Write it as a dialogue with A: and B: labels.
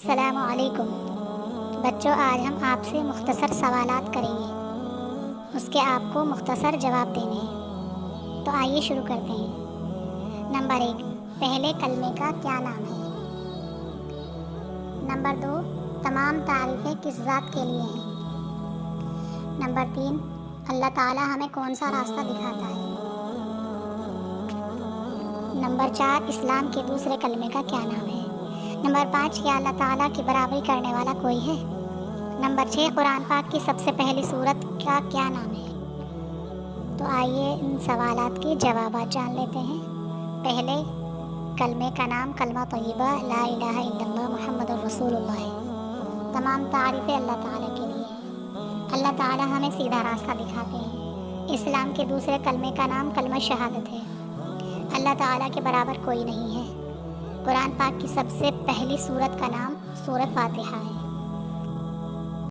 A: السلام علیکم بچوں، آج ہم آپ سے مختصر سوالات کریں گے، اس کے آپ کو مختصر جواب دینے ہیں۔ تو آئیے شروع کرتے ہیں۔ نمبر 1، پہلے کلمے کا کیا نام ہے؟ نمبر 2، تمام تعریفیں کس ذات کے لیے ہیں؟ نمبر 3، اللہ تعالیٰ ہمیں کون سا راستہ دکھاتا ہے؟ نمبر 4، اسلام کے دوسرے کلمے کا کیا نام ہے؟ نمبر 5، کیا اللہ تعالیٰ کی برابری کرنے والا کوئی ہے؟ نمبر 6، قرآن پاک کی سب سے پہلی سورت کا کیا نام ہے؟ تو آئیے ان سوالات کے جوابات جان لیتے ہیں۔ پہلے کلمے کا نام کلمہ طیبہ لا الہ الا اللہ محمد الرسول اللہ ہے۔ تمام تعریفیں اللہ تعالیٰ کے لیے ہیں۔ اللہ تعالیٰ ہمیں سیدھا راستہ دکھاتے ہیں۔ اسلام کے دوسرے کلمے کا نام کلمہ شہادت ہے۔ اللہ تعالیٰ کے برابر کوئی نہیں ہے۔ قرآن پاک کی سب سے پہلی سورت کا نام سورۃ فاتحہ ہے۔